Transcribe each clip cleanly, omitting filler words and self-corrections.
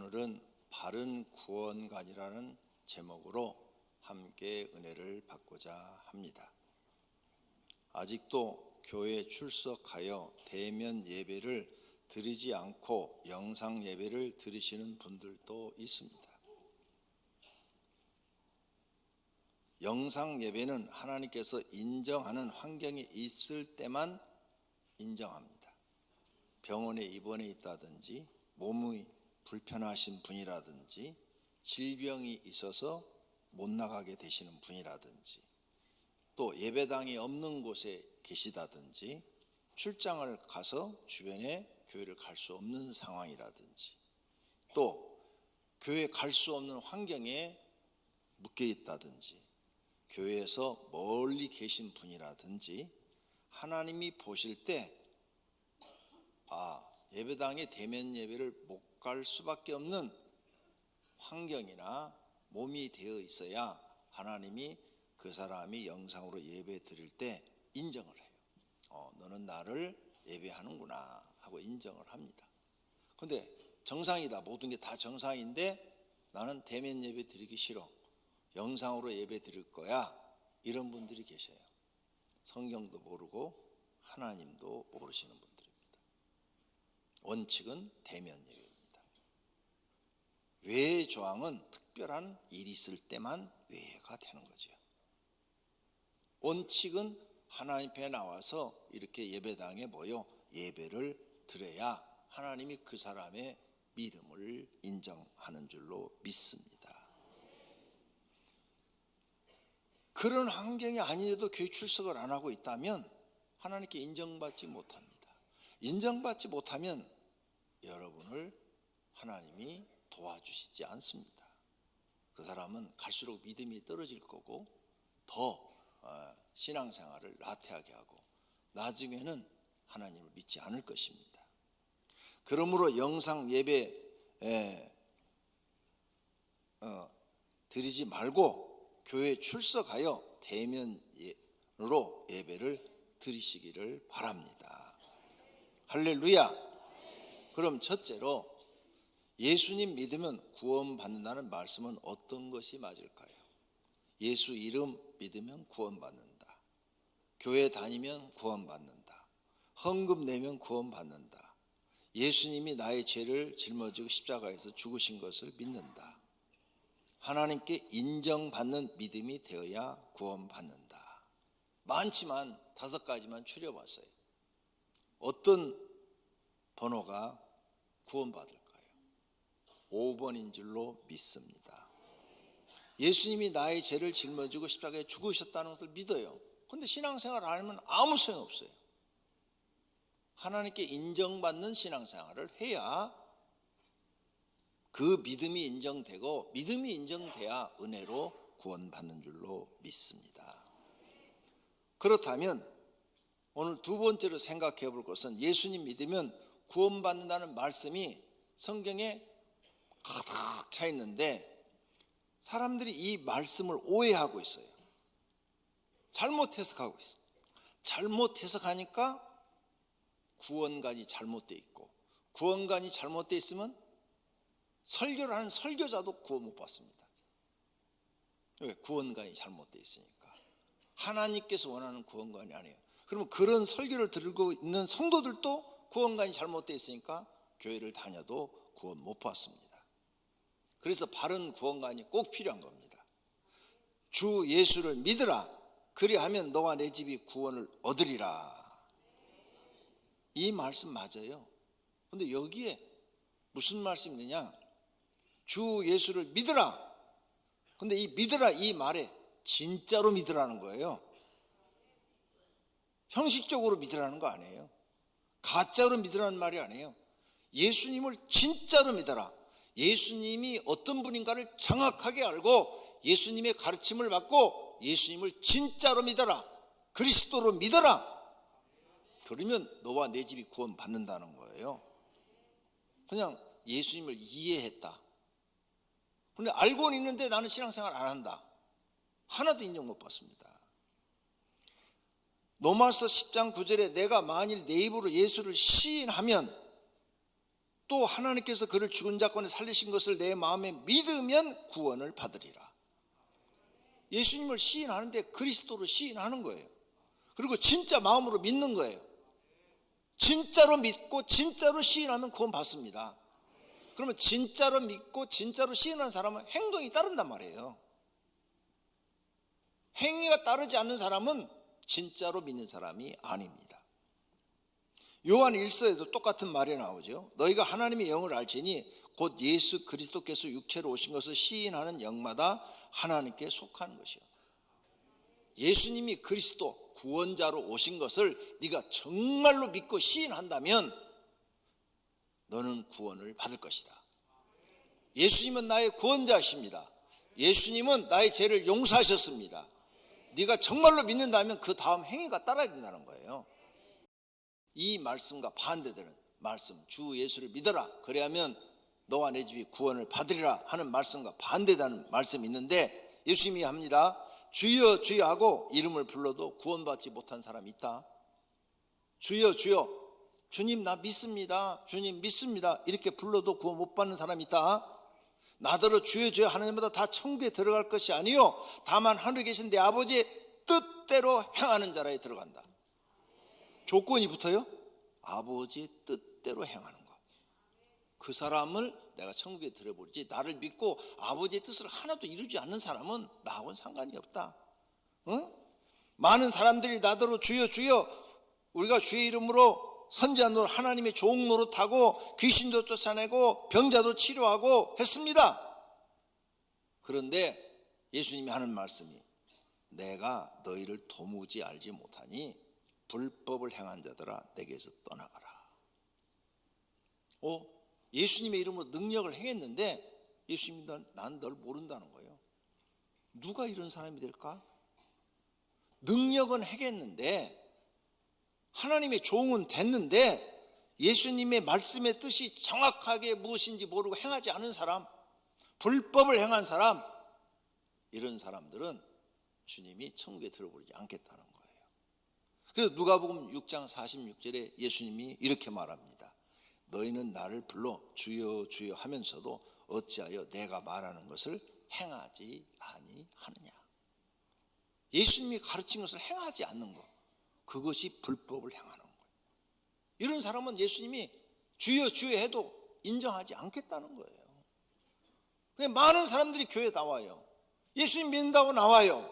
오늘은 바른 구원관이라는 제목으로 함께 은혜를 받고자 합니다. 아직도 교회에 출석하여 대면 예배를 드리지 않고 영상 예배를 드리시는 분들도 있습니다. 영상 예배는 하나님께서 인정하는 환경이 있을 때만 인정합니다. 병원에 입원해 있다든지 몸이 불편하신 분이라든지 질병이 있어서 못 나가게 되시는 분이라든지 또 예배당이 없는 곳에 계시다든지 출장을 가서 주변에 교회를 갈 수 없는 상황이라든지 또 교회 갈 수 없는 환경에 묶여 있다든지 교회에서 멀리 계신 분이라든지 하나님이 보실 때 예배당에 대면 예배를 못 갈 수밖에 없는 환경이나 몸이 되어 있어야 하나님이 그 사람이 영상으로 예배 드릴 때 인정을 해요. 너는 나를 예배하는구나 하고 인정을 합니다. 근데 정상이다. 모든 게 다 정상인데 나는 대면 예배 드리기 싫어. 영상으로 예배 드릴 거야. 이런 분들이 계셔요. 성경도 모르고 하나님도 모르시는 분들입니다. 원칙은 대면 예배입니다. 외의 조항은 특별한 일이 있을 때만 외가 되는 거죠. 원칙은 하나님 앞에 나와서 이렇게 예배당에 모여 예배를 드려야 하나님이 그 사람의 믿음을 인정하는 줄로 믿습니다. 그런 환경이 아닌데도 교회 출석을 안 하고 있다면 하나님께 인정받지 못합니다. 인정받지 못하면 여러분을 하나님이 도와주시지 않습니다. 그 사람은 갈수록 믿음이 떨어질 거고 더 신앙생활을 나태하게 하고 나중에는 하나님을 믿지 않을 것입니다. 그러므로 영상 예배 드리지 말고 교회에 출석하여 대면으로 예배를 드리시기를 바랍니다. 할렐루야. 그럼 첫째로 예수님 믿으면 구원받는다는 말씀은 어떤 것이 맞을까요? 예수 이름 믿으면 구원받는다. 교회 다니면 구원받는다. 헌금 내면 구원받는다. 예수님이 나의 죄를 짊어지고 십자가에서 죽으신 것을 믿는다. 하나님께 인정받는 믿음이 되어야 구원받는다. 많지만 5가지만 추려봤어요. 어떤 번호가 구원받을까요? 5번인 줄로 믿습니다. 예수님이 나의 죄를 짊어지고 십자가에 죽으셨다는 것을 믿어요. 그런데 신앙생활을 안 하면 아무 소용없어요. 하나님께 인정받는 신앙생활을 해야 그 믿음이 인정되고 믿음이 인정돼야 은혜로 구원받는 줄로 믿습니다. 그렇다면 오늘 두 번째로 생각해 볼 것은 예수님 믿으면 구원받는다는 말씀이 성경에 가득 차 있는데 사람들이 이 말씀을 오해하고 있어요. 잘못 해석하고 있어요. 잘못 해석하니까 구원관이 잘못되어 있고 구원관이 잘못되어 있으면 설교를 하는 설교자도 구원 못 받습니다. 왜? 구원관이 잘못되어 있으니까. 하나님께서 원하는 구원관이 아니에요. 그러면 그런 설교를 들고 있는 성도들도 구원관이 잘못되어 있으니까 교회를 다녀도 구원 못 받습니다. 그래서 바른 구원관이 꼭 필요한 겁니다. 주 예수를 믿으라. 그리하면 너와 내 집이 구원을 얻으리라. 이 말씀 맞아요. 그런데 여기에 무슨 말씀이냐? 주 예수를 믿으라. 그런데 이 믿으라 이 말에 진짜로 믿으라는 거예요. 형식적으로 믿으라는 거 아니에요. 가짜로 믿으라는 말이 아니에요. 예수님을 진짜로 믿어라. 예수님이 어떤 분인가를 정확하게 알고 예수님의 가르침을 받고 예수님을 진짜로 믿어라. 그리스도로 믿어라. 그러면 너와 내 집이 구원받는다는 거예요. 그냥 예수님을 이해했다. 그런데 알고는 있는데 나는 신앙생활 안 한다. 하나도 인정 못 받습니다. 로마서 10장 9절에 내가 만일 내 입으로 예수를 시인하면 또 하나님께서 그를 죽은 자 가운데 살리신 것을 내 마음에 믿으면 구원을 받으리라. 예수님을 시인하는데 그리스도로 시인하는 거예요. 그리고 진짜 마음으로 믿는 거예요. 진짜로 믿고 진짜로 시인하면 구원 받습니다. 그러면 진짜로 믿고 진짜로 시인하는 사람은 행동이 따른단 말이에요. 행위가 따르지 않는 사람은 진짜로 믿는 사람이 아닙니다. 요한 1서에도 똑같은 말이 나오죠. 너희가 하나님의 영을 알지니 곧 예수 그리스도께서 육체로 오신 것을 시인하는 영마다 하나님께 속한 것이요. 예수님이 그리스도 구원자로 오신 것을 네가 정말로 믿고 시인한다면 너는 구원을 받을 것이다. 예수님은 나의 구원자이십니다. 예수님은 나의 죄를 용서하셨습니다. 네가 정말로 믿는다면 그 다음 행위가 따라야 된다는 거예요. 이 말씀과 반대되는 말씀, 주 예수를 믿어라 그래야면 너와 내 집이 구원을 받으리라 하는 말씀과 반대되는 말씀이 있는데, 예수님이 합니다. 주여 주여 하고 이름을 불러도 구원받지 못한 사람이 있다. 주여 주여, 주님 나 믿습니다, 주님 믿습니다 이렇게 불러도 구원 못 받는 사람이 있다. 나더러 주여 주여 하는 자마다 다 천국에 들어갈 것이 아니요 다만 하늘에 계신 내 아버지의 뜻대로 행하는 자라에 들어간다. 조건이 붙어요. 아버지의 뜻대로 행하는 거. 그 사람을 내가 천국에 들여버리지, 나를 믿고 아버지의 뜻을 하나도 이루지 않는 사람은 나하고는 상관이 없다. 많은 사람들이 나더러 주여 주여, 우리가 주의 이름으로 선지한 노릇, 하나님의 종 노릇하고 귀신도 쫓아내고 병자도 치료하고 했습니다. 그런데 예수님이 하는 말씀이 내가 너희를 도무지 알지 못하니 불법을 행한 자들아 내게서 떠나가라. 예수님의 이름으로 능력을 행했는데 예수님이 난 널 모른다는 거예요. 누가 이런 사람이 될까? 능력은 행했는데 하나님의 종은 됐는데 예수님의 말씀의 뜻이 정확하게 무엇인지 모르고 행하지 않은 사람, 불법을 행한 사람, 이런 사람들은 주님이 천국에 들어버리지 않겠다는 거예요. 그래서 누가복음 6장 46절에 예수님이 이렇게 말합니다. 너희는 나를 불러 주여 주여 하면서도 어찌하여 내가 말하는 것을 행하지 아니하느냐. 예수님이 가르친 것을 행하지 않는 것, 그것이 불법을 행하는 거예요. 이런 사람은 예수님이 주여 주여 해도 인정하지 않겠다는 거예요. 많은 사람들이 교회에 나와요. 예수님 믿는다고 나와요.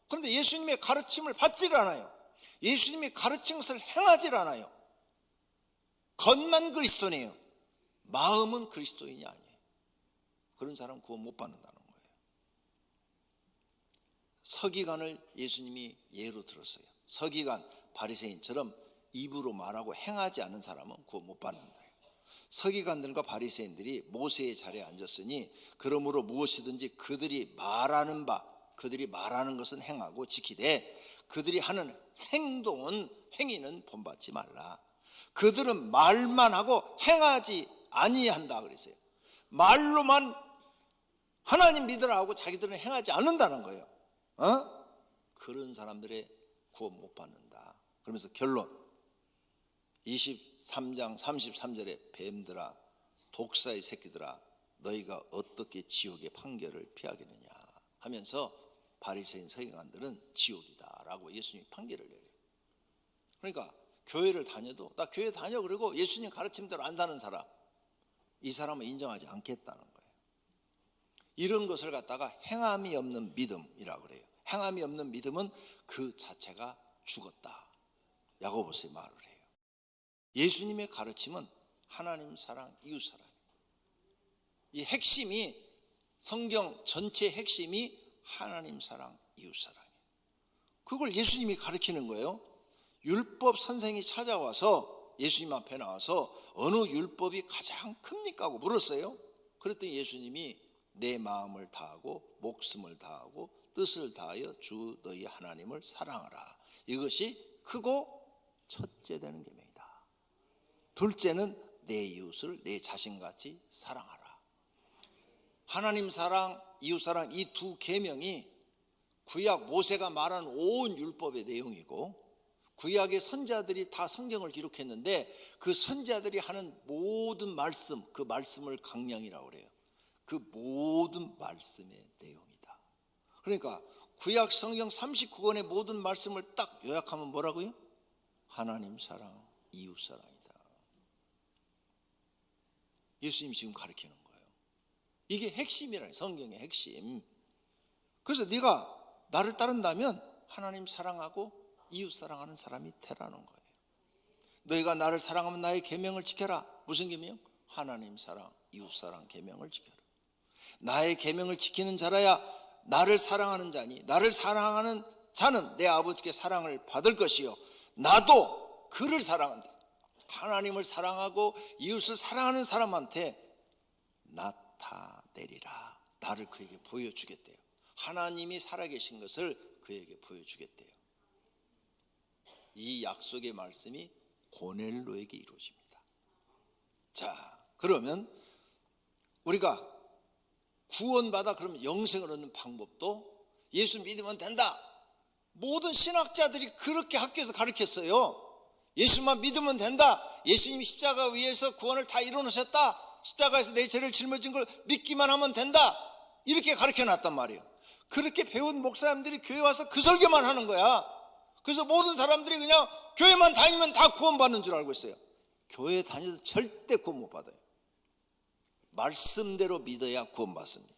그런데 예수님의 가르침을 받지를 않아요. 예수님이 가르친 것을 행하지 않아요. 겉만 그리스도네요. 마음은 그리스도인이 아니에요. 그런 사람은 구원 못 받는다는 거예요. 서기관을 예수님이 예로 들었어요. 서기관, 바리새인처럼 입으로 말하고 행하지 않는 사람은 구원 못 받는다. 서기관들과 바리새인들이 모세의 자리에 앉았으니 그러므로 무엇이든지 그들이 말하는 것은 행하고 지키되 그들이 하는 행위는 본받지 말라. 그들은 말만 하고 행하지 아니한다 그랬어요. 말로만 하나님 믿으라 하고 자기들은 행하지 않는다는 거예요. 그런 사람들의 구원 못 받는다. 그러면서 결론 23장 33절에 뱀들아 독사의 새끼들아 너희가 어떻게 지옥의 판결을 피하겠느냐 하면서 바리새인 서기관들은 지옥이다 라고 예수님이 판결을 내려요. 그러니까 교회를 다녀도 나 교회 다녀 그러고 예수님 가르침대로 안 사는 사람, 이 사람은 인정하지 않겠다는 거예요. 이런 것을 갖다가 행함이 없는 믿음이라고 그래요. 행함이 없는 믿음은 그 자체가 죽었다. 야고보서에 말을 해요. 예수님의 가르침은 하나님 사랑, 이웃 사랑. 이 핵심이, 성경 전체 핵심이 하나님 사랑, 이웃 사랑이에요. 그걸 예수님이 가르치는 거예요. 율법 선생이 찾아와서 예수님 앞에 나와서 어느 율법이 가장 큽니까 하고 물었어요. 그랬더니 예수님이 내 마음을 다하고 목숨을 다하고 뜻을 다하여 주 너희 하나님을 사랑하라. 이것이 크고 첫째 되는 계명이다. 둘째는 내 이웃을 내 자신같이 사랑하라. 하나님 사랑, 이웃 사랑, 이 두 계명이 구약 모세가 말한 온 율법의 내용이고 구약의 선지자들이 다 성경을 기록했는데 그 선지자들이 하는 모든 말씀, 그 말씀을 강령이라고 그래요. 그 모든 말씀의 내용이다. 그러니까 구약 성경 39권의 모든 말씀을 딱 요약하면 뭐라고요? 하나님 사랑, 이웃 사랑이다. 예수님이 지금 가르치는 거예요. 이게 핵심이라는, 성경의 핵심. 그래서 네가 나를 따른다면 하나님 사랑하고 이웃 사랑하는 사람이 되라는 거예요. 너희가 나를 사랑하면 나의 계명을 지켜라. 무슨 계명? 하나님 사랑, 이웃 사랑 계명을 지켜라. 나의 계명을 지키는 자라야 나를 사랑하는 자니, 나를 사랑하는 자는 내 아버지께 사랑을 받을 것이요 나도 그를 사랑한다. 하나님을 사랑하고 이웃을 사랑하는 사람한테 나타내리라. 나를 그에게 보여주겠대요. 하나님이 살아계신 것을 그에게 보여주겠대요. 이 약속의 말씀이 고넬로에게 이루어집니다. 자, 그러면 우리가 구원받아 그러면 영생을 얻는 방법도 예수 믿으면 된다. 모든 신학자들이 그렇게 학교에서 가르쳤어요. 예수만 믿으면 된다. 예수님이 십자가 위에서 구원을 다 이루어놓으셨다. 십자가에서 내 죄를 짊어진 걸 믿기만 하면 된다. 이렇게 가르쳐놨단 말이에요. 그렇게 배운 목사님들이 교회 와서 그 설교만 하는 거야. 그래서 모든 사람들이 그냥 교회만 다니면 다 구원받는 줄 알고 있어요. 교회 다녀도 절대 구원 못 받아요. 말씀대로 믿어야 구원받습니다.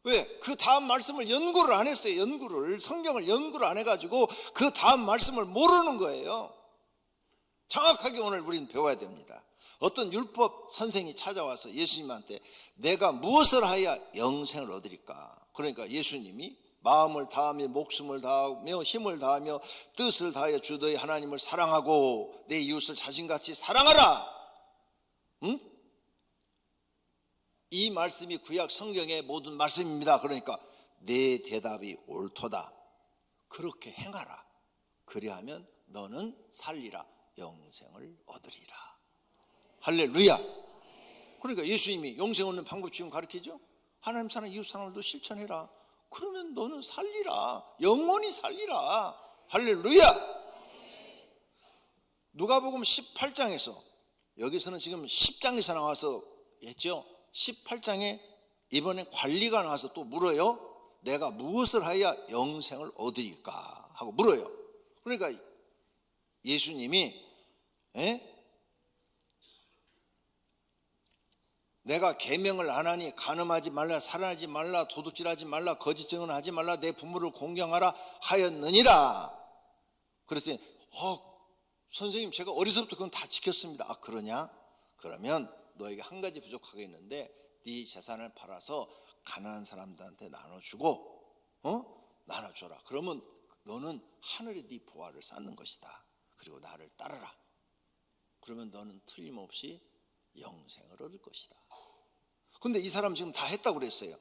왜? 그 다음 말씀을 연구를 안 했어요. 성경을 연구를 안 해가지고 그 다음 말씀을 모르는 거예요. 정확하게 오늘 우리는 배워야 됩니다. 어떤 율법 선생이 찾아와서 예수님한테 내가 무엇을 하여야 영생을 얻으리까? 그러니까 예수님이 마음을 다하며 목숨을 다하며 힘을 다하며 뜻을 다하여 주 너희 하나님을 사랑하고 내 이웃을 자신같이 사랑하라. 응? 이 말씀이 구약 성경의 모든 말씀입니다. 그러니까 내 대답이 옳도다. 그렇게 행하라. 그리하면 너는 살리라. 영생을 얻으리라. 할렐루야. 그러니까 예수님이 영생 얻는 방법 지금 가르치죠. 하나님 사랑 이웃 사랑을 너 실천해라. 그러면 너는 살리라. 영원히 살리라. 할렐루야. 누가복음 18장에서 여기서는 지금 10장에서 나와서 했죠. 18장에 이번에 관리가 나와서 또 물어요. 내가 무엇을 하여야 영생을 얻으리까 하고 물어요. 그러니까 예수님이 내가 계명을 안 하니 간음하지 말라, 살인하지 말라, 도둑질하지 말라, 거짓 증언하지 말라, 내 부모를 공경하라 하였느니라. 그랬더니 선생님 제가 어려서부터 그건 다 지켰습니다. 아 그러냐? 그러면 너에게 한 가지 부족하게 있는데 네 재산을 팔아서 가난한 사람들한테 나눠주고 나눠줘라. 그러면 너는 하늘에 네 보화를 쌓는 것이다. 그리고 나를 따르라. 그러면 너는 틀림없이 영생을 얻을 것이다. 근데 이 사람 지금 다 했다고 그랬어요.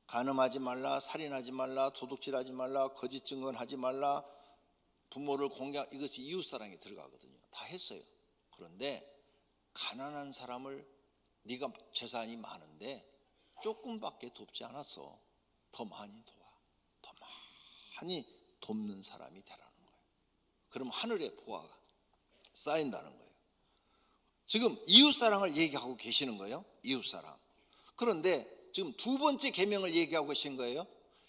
간음하지 말라, 살인하지 말라, 도둑질하지 말라, 거짓 증언하지 말라, 부모를 공경, 이것이 이웃사랑에 들어가거든요. 다 했어요. 그런데 가난한 사람을 네가 재산이 많은데 조금밖에 돕지 않았어. 더 많이 도와. 더 많이 돕는 사람이 되라는 거예요. 그럼 하늘의 보화가 쌓인다는 거예요. 지금 이웃사랑을 얘기하고 계시는 거예요. 이웃사랑. 그런데 지금 두 번째 계명을 얘기하고 계신 거예요.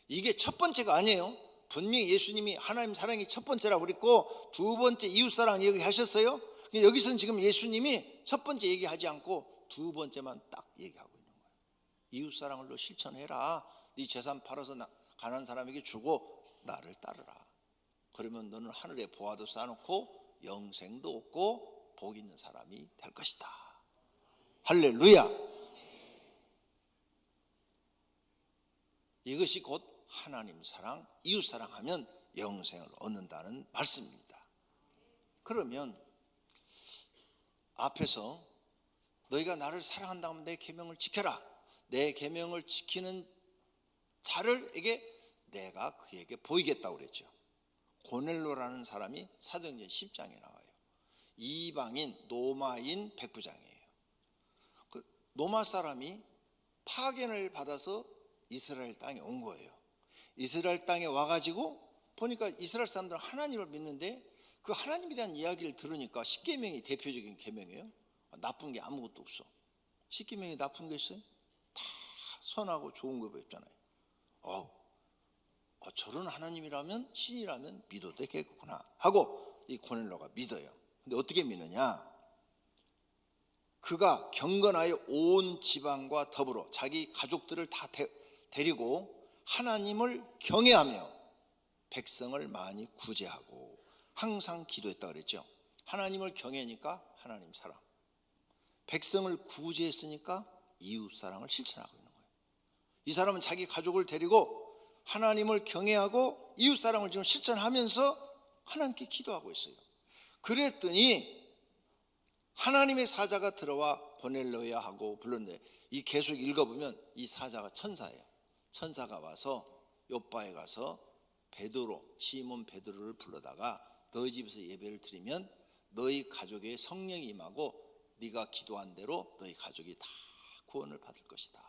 이게 첫 번째가 아니에요. 분명히 예수님이 하나님 사랑이 첫 번째라고 그랬고 두 번째 이웃사랑 얘기하셨어요. 여기서는 지금 예수님이 첫 번째 얘기하지 않고 두 번째만 딱 얘기하고 있는 거예요. 이웃사랑을 너 실천해라. 네 재산 팔아서 가난한 사람에게 주고 나를 따르라. 그러면 너는 하늘에 보화도 쌓아놓고 영생도 얻고 복 있는 사람이 될 것이다. 할렐루야. 이것이 곧 하나님 사랑, 이웃 사랑하면 영생을 얻는다는 말씀입니다. 그러면 앞에서 너희가 나를 사랑한다면 내 계명을 지켜라. 내 계명을 지키는 자를에게 내가 그에게 보이겠다고 그랬죠. 고넬로라는 사람이 사도행전 10장에 나와요. 이방인 노마인 백부장이에요. 그 노마 사람이 파견을 받아서 이스라엘 땅에 온 거예요. 이스라엘 땅에 와가지고 보니까 이스라엘 사람들은 하나님을 믿는데 그 하나님에 대한 이야기를 들으니까 십계명이 대표적인 계명이에요. 나쁜 게 아무것도 없어. 십계명이 나쁜 게 있어요? 다 선하고 좋은 거 배웠잖아요. 저런 하나님이라면, 신이라면 믿어도 되겠구나 하고 이 고넬로가 믿어요. 근데 어떻게 믿느냐? 그가 경건하여 온 지방과 더불어 자기 가족들을 다 데리고 하나님을 경외하며 백성을 많이 구제하고 항상 기도했다 그랬죠. 하나님을 경외하니까 하나님 사랑, 백성을 구제했으니까 이웃 사랑을 실천하고 있는 거예요. 이 사람은 자기 가족을 데리고 하나님을 경외하고 이웃 사랑을 지금 실천하면서 하나님께 기도하고 있어요. 그랬더니 하나님의 사자가 들어와 고넬로야 하고 불렀는데, 이 계속 읽어보면 이 사자가 천사예요. 천사가 와서 요바에 가서 베드로, 시몬 베드로를 불러다가 너희 집에서 예배를 드리면 너희 가족의 성령이 임하고 네가 기도한 대로 너희 가족이 다 구원을 받을 것이다,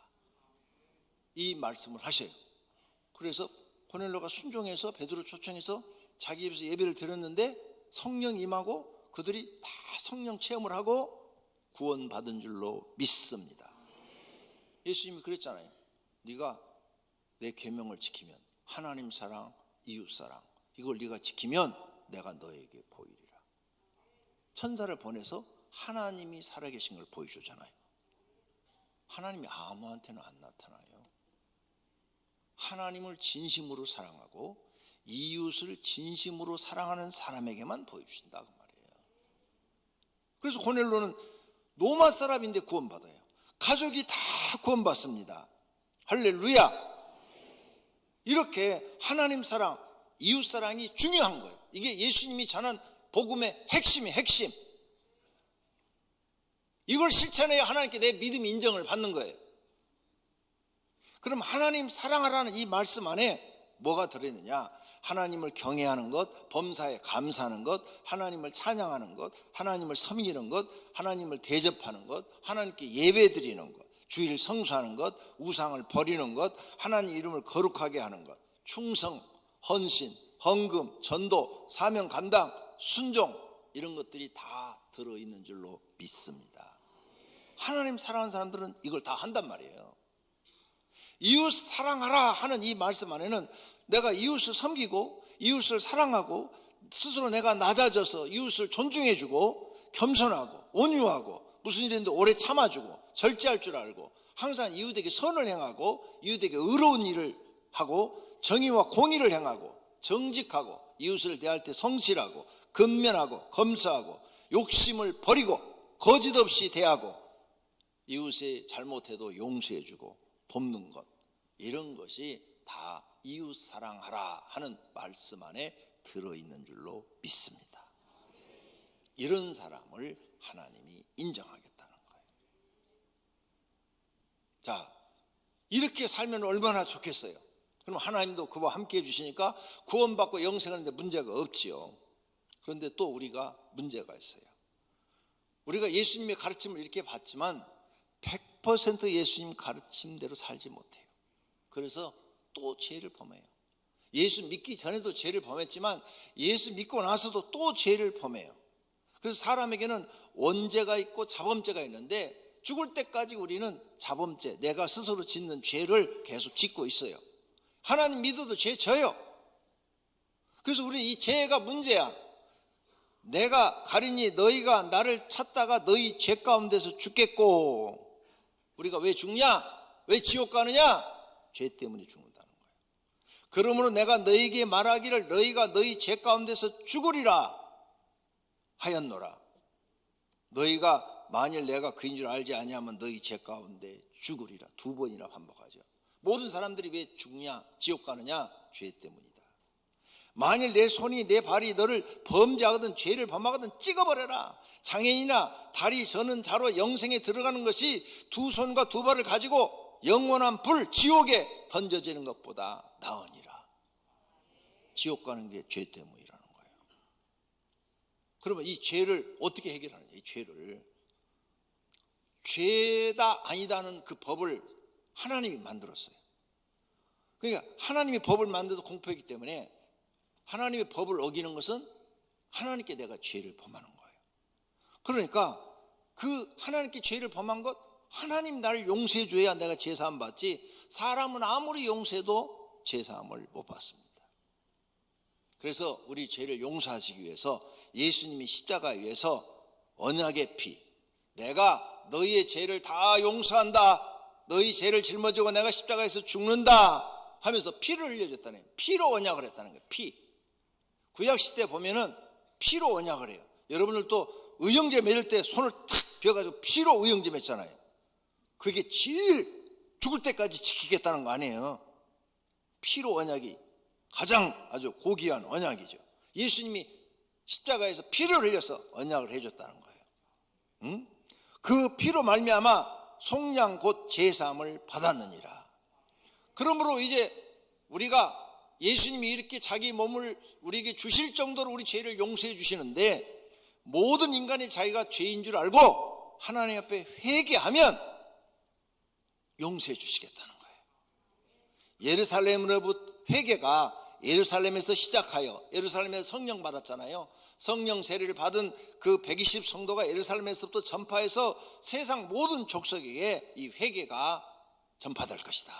이 말씀을 하셔요. 그래서 고넬로가 순종해서 베드로 초청해서 자기 집에서 예배를 드렸는데 성령 임하고 그들이 다 성령 체험을 하고 구원받은 줄로 믿습니다. 예수님이 그랬잖아요. 네가 내 계명을 지키면, 하나님 사랑, 이웃 사랑, 이걸 네가 지키면 내가 너에게 보이리라. 천사를 보내서 하나님이 살아계신 걸 보여주잖아요. 하나님이 아무한테나 안 나타나요. 하나님을 진심으로 사랑하고 이웃을 진심으로 사랑하는 사람에게만 보여주신다 그 말이에요. 그래서 고넬로는 로마 사람인데 구원받아요. 가족이 다 구원받습니다. 할렐루야. 이렇게 하나님 사랑, 이웃 사랑이 중요한 거예요. 이게 예수님이 전한 복음의 핵심이 핵심. 이걸 실천해야 하나님께 내 믿음이 인정을 받는 거예요. 그럼 하나님 사랑하라는 이 말씀 안에 뭐가 들어있느냐? 하나님을 경외하는 것, 범사에 감사하는 것, 하나님을 찬양하는 것, 하나님을 섬기는 것, 하나님을 대접하는 것, 하나님께 예배드리는 것, 주일 성수하는 것, 우상을 버리는 것, 하나님 이름을 거룩하게 하는 것, 충성, 헌신, 헌금, 전도, 사명 감당, 순종, 이런 것들이 다 들어있는 줄로 믿습니다. 하나님 사랑하는 사람들은 이걸 다 한단 말이에요. 이웃 사랑하라 하는 이 말씀 안에는 내가 이웃을 섬기고 이웃을 사랑하고 스스로 내가 낮아져서 이웃을 존중해주고 겸손하고 온유하고 무슨 일인데 오래 참아주고 절제할 줄 알고 항상 이웃에게 선을 행하고 이웃에게 의로운 일을 하고 정의와 공의를 행하고 정직하고 이웃을 대할 때 성실하고 근면하고 검소하고 욕심을 버리고 거짓 없이 대하고 이웃이 잘못해도 용서해주고 돕는 것, 이런 것이 다 이웃 사랑하라 하는 말씀 안에 들어있는 줄로 믿습니다. 이런 사람을 하나님이 인정하겠다는 거예요. 자, 이렇게 살면 얼마나 좋겠어요. 그럼 하나님도 그와 함께 해주시니까 구원받고 영생하는데 문제가 없지요. 그런데 또 우리가 문제가 있어요. 우리가 예수님의 가르침을 이렇게 받지만 100% 예수님 가르침대로 살지 못해요. 그래서 또 죄를 범해요. 예수 믿기 전에도 죄를 범했지만 예수 믿고 나서도 또 죄를 범해요. 그래서 사람에게는 원죄가 있고 자범죄가 있는데 죽을 때까지 우리는 자범죄, 내가 스스로 짓는 죄를 계속 짓고 있어요. 하나님 믿어도 죄 져요. 그래서 우리는 이 죄가 문제야. 내가 가리니 너희가 나를 찾다가 너희 죄 가운데서 죽겠고, 우리가 왜 죽냐? 왜 지옥 가느냐? 죄 때문에 죽는다는 거예요. 그러므로 내가 너희에게 말하기를 너희가 너희 죄 가운데서 죽으리라 하였노라. 너희가 만일 내가 그인 줄 알지 아니하면 너희 죄 가운데 죽으리라. 2번이나 반복하죠. 모든 사람들이 왜 죽냐? 지옥 가느냐? 죄 때문이다. 만일 내 손이 내 발이 너를 범죄하거든 죄를 범하거든 찍어버려라. 장애인이나 다리 저는 자로 영생에 들어가는 것이 2 손과 2 발을 가지고 영원한 불 지옥에 던져지는 것보다 나으니라. 지옥 가는 게 죄 때문이라는 거예요. 그러면 이 죄를 어떻게 해결하느냐? 이 죄를 죄다 아니다는 그 법을 하나님이 만들었어요. 그러니까 하나님이 법을 만들어서 공포했기 때문에 하나님의 법을 어기는 것은 하나님께 내가 죄를 범하는 거예요. 그러니까 그 하나님께 죄를 범한 것, 하나님 나를 용서해 줘야 내가 죄사함 받지, 사람은 아무리 용서해도 죄사함을 못 받습니다. 그래서 우리 죄를 용서하시기 위해서 예수님이 십자가에 위해서 언약의 피, 내가 너희의 죄를 다 용서한다, 너희 죄를 짊어지고 내가 십자가에서 죽는다 하면서 피를 흘려줬다는 거예요. 피로 언약을 했다는 거예요. 피. 구약시대 보면은 피로 언약을 해요. 여러분들도 의형제 맺을 때 손을 탁 비워가지고 피로 의형제 맺잖아요. 그게 제일 죽을 때까지 지키겠다는 거 아니에요. 피로 언약이 가장 아주 고귀한 언약이죠. 예수님이 십자가에서 피를 흘려서 언약을 해줬다는 거예요. 응? 그 피로 말미암아 속량 곧 제사함을 받았느니라. 그러므로 이제 우리가 예수님이 이렇게 자기 몸을 우리에게 주실 정도로 우리 죄를 용서해 주시는데, 모든 인간이 자기가 죄인 줄 알고 하나님 앞에 회개하면 용서해 주시겠다는 거예요. 예루살렘으로부터 회개가 예루살렘에서 시작하여, 예루살렘에서 성령 받았잖아요. 성령 세례를 받은 그 120 성도가 예루살렘에서부터 전파해서 세상 모든 족속에게 이 회개가 전파될 것이다.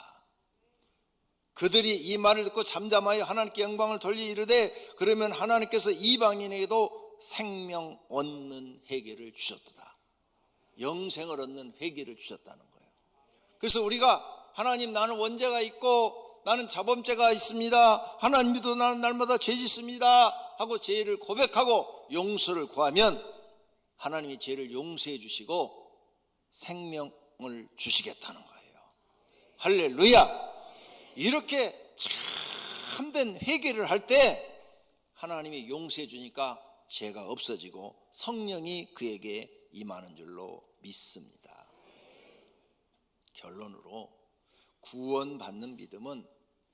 그들이 이 말을 듣고 잠잠하여 하나님께 영광을 돌리 이르되, 그러면 하나님께서 이방인에게도 생명 얻는 회개를 주셨도다. 영생을 얻는 회개를 주셨다는 거예요. 그래서 우리가 하나님, 나는 원죄가 있고 나는 자범죄가 있습니다, 하나님도 나는 날마다 죄 짓습니다 하고 죄를 고백하고 용서를 구하면 하나님이 죄를 용서해 주시고 생명을 주시겠다는 거예요. 할렐루야. 이렇게 참된 회개를 할 때 하나님이 용서해 주니까 죄가 없어지고 성령이 그에게 임하는 줄로 믿습니다. 결론으로 구원받는 믿음은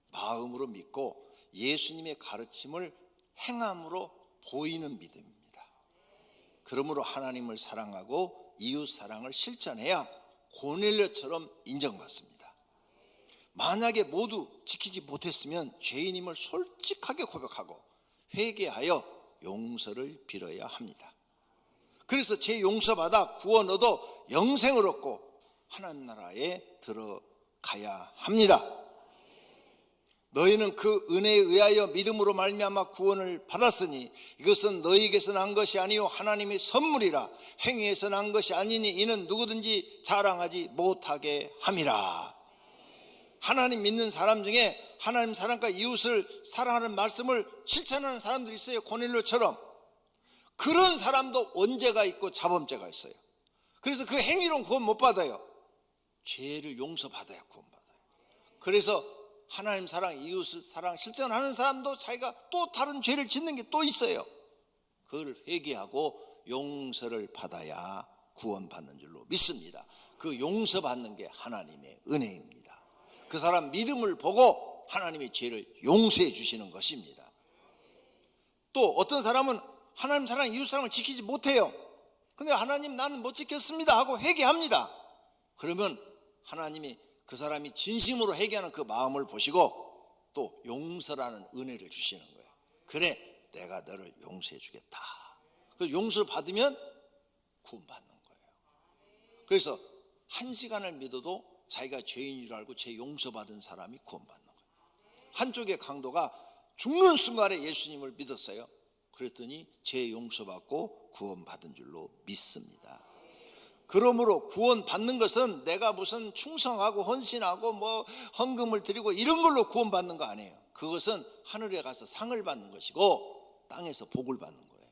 마음으로 믿고 예수님의 가르침을 행함으로 보이는 믿음입니다. 그러므로 하나님을 사랑하고 이웃 사랑을 실천해야 고넬료처럼 인정받습니다. 만약에 모두 지키지 못했으면 죄인임을 솔직하게 고백하고 회개하여 용서를 빌어야 합니다. 그래서 죄 용서받아 구원 얻어 영생을 얻고 하나님 나라에 들어가야 합니다. 너희는 그 은혜에 의하여 믿음으로 말미암아 구원을 받았으니 이것은 너희에게서 난 것이 아니요 하나님의 선물이라. 행위에서 난 것이 아니니 이는 누구든지 자랑하지 못하게 함이라. 하나님 믿는 사람 중에 하나님 사랑과 이웃을 사랑하는 말씀을 실천하는 사람들이 있어요. 고넬료처럼. 그런 사람도 원죄가 있고 자범죄가 있어요. 그래서 그 행위로는 구원 못 받아요. 죄를 용서받아야 구원받아요. 그래서 하나님 사랑, 이웃 사랑 실천하는 사람도 자기가 또 다른 죄를 짓는 게 또 있어요. 그걸 회개하고 용서를 받아야 구원받는 줄로 믿습니다. 그 용서받는 게 하나님의 은혜입니다. 그 사람 믿음을 보고 하나님의 죄를 용서해 주시는 것입니다. 또 어떤 사람은 하나님 사랑, 이웃 사랑을 지키지 못해요. 근데 하나님 나는 못 지켰습니다 하고 회개합니다. 그러면 하나님이 그 사람이 진심으로 회개하는 그 마음을 보시고 또 용서라는 은혜를 주시는 거예요. 그래, 내가 너를 용서해 주겠다. 그래서 용서를 받으면 구원받는 거예요. 그래서 1시간을 믿어도 자기가 죄인인 줄 알고 죄 용서받은 사람이 구원받는 거예요. 한쪽의 강도가 죽는 순간에 예수님을 믿었어요. 그랬더니 죄 용서받고 구원받은 줄로 믿습니다. 그러므로 구원받는 것은 내가 무슨 충성하고 헌신하고 뭐 헌금을 드리고 이런 걸로 구원받는 거 아니에요. 그것은 하늘에 가서 상을 받는 것이고 땅에서 복을 받는 거예요.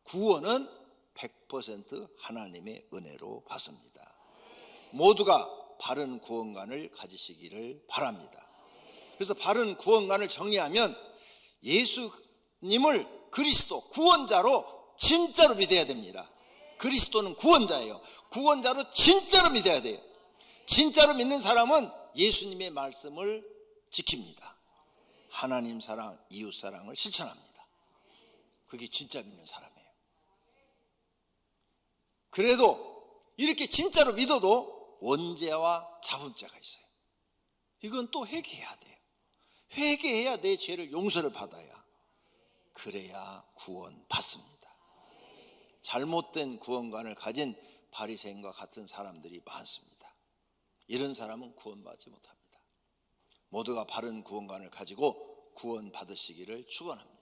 구원은 100% 하나님의 은혜로 받습니다. 모두가 바른 구원관을 가지시기를 바랍니다. 그래서 바른 구원관을 정리하면 예수님을 그리스도 구원자로 진짜로 믿어야 됩니다. 그리스도는 구원자예요. 구원자로 진짜로 믿어야 돼요. 진짜로 믿는 사람은 예수님의 말씀을 지킵니다. 하나님 사랑, 이웃 사랑을 실천합니다. 그게 진짜 믿는 사람이에요. 그래도 이렇게 진짜로 믿어도 원죄와 자범죄가 있어요. 이건 또 회개해야 돼요. 회개해야 내 죄를 용서를 받아야. 그래야 구원받습니다. 잘못된 구원관을 가진 바리새인과 같은 사람들이 많습니다. 이런 사람은 구원받지 못합니다. 모두가 바른 구원관을 가지고 구원받으시기를 축원합니다.